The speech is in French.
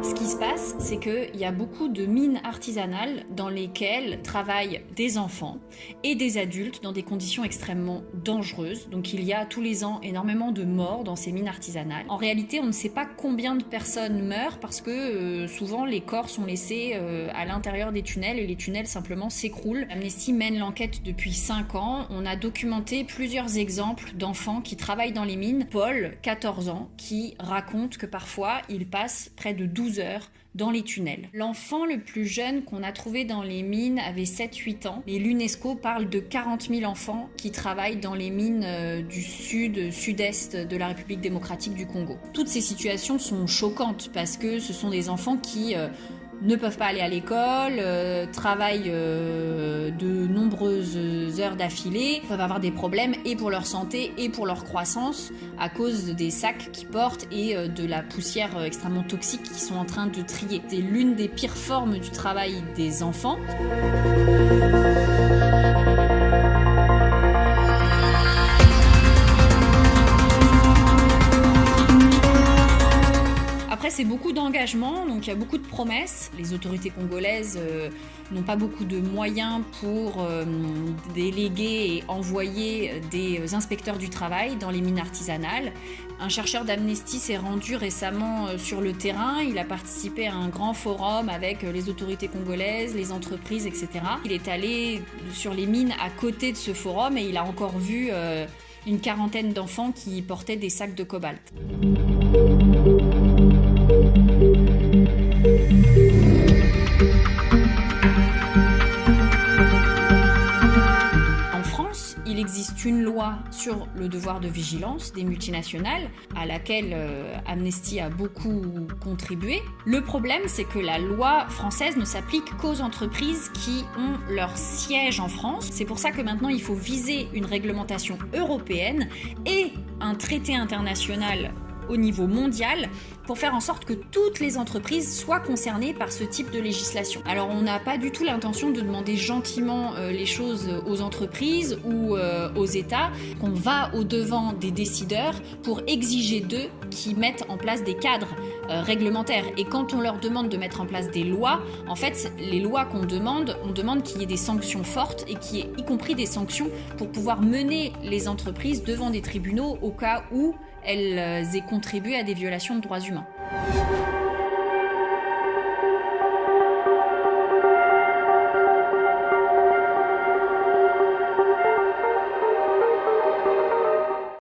Ce qui se passe, c'est qu'il y a beaucoup de mines artisanales dans lesquelles travaillent des enfants et des adultes dans des conditions extrêmement dangereuses. Donc il y a tous les ans énormément de morts dans ces mines artisanales. En réalité, on ne sait pas combien de personnes meurent parce que souvent les corps sont laissés à l'intérieur des tunnels et les tunnels simplement s'écroulent. Amnesty mène l'enquête depuis 5 ans. On a documenté plusieurs exemples d'enfants qui travaillent dans les mines. Paul, 14 ans, qui raconte que parfois il passe près de 12 heures dans les tunnels. L'enfant le plus jeune qu'on a trouvé dans les mines avait 7-8 ans, et l'UNESCO parle de 40 000 enfants qui travaillent dans les mines du sud-est de la République démocratique du Congo. Toutes ces situations sont choquantes parce que ce sont des enfants qui ne peuvent pas aller à l'école, travaillent de nombreuses heures d'affilée, peuvent avoir des problèmes et pour leur santé et pour leur croissance à cause des sacs qu'ils portent et de la poussière extrêmement toxique qu'ils sont en train de trier. C'est l'une des pires formes du travail des enfants. Après, c'est beaucoup d'engagement, donc il y a beaucoup de promesses. Les autorités congolaises n'ont pas beaucoup de moyens pour déléguer et envoyer des inspecteurs du travail dans les mines artisanales. Un chercheur d'Amnesty s'est rendu récemment sur le terrain. Il a participé à un grand forum avec les autorités congolaises, les entreprises, etc. Il est allé sur les mines à côté de ce forum et il a encore vu une quarantaine d'enfants qui portaient des sacs de cobalt. En France, il existe une loi sur le devoir de vigilance des multinationales à laquelle Amnesty a beaucoup contribué. Le problème, c'est que la loi française ne s'applique qu'aux entreprises qui ont leur siège en France. C'est pour ça que maintenant, il faut viser une réglementation européenne et un traité international au niveau mondial pour faire en sorte que toutes les entreprises soient concernées par ce type de législation. Alors on n'a pas du tout l'intention de demander gentiment les choses aux entreprises ou aux États, qu'on va au-devant des décideurs pour exiger d'eux qu'ils mettent en place des cadres réglementaires. Et quand on leur demande de mettre en place des lois, en fait, les lois qu'on demande, on demande qu'il y ait des sanctions fortes et qu'il y ait y compris des sanctions pour pouvoir mener les entreprises devant des tribunaux au cas où elles aient contribué à des violations de droits humains.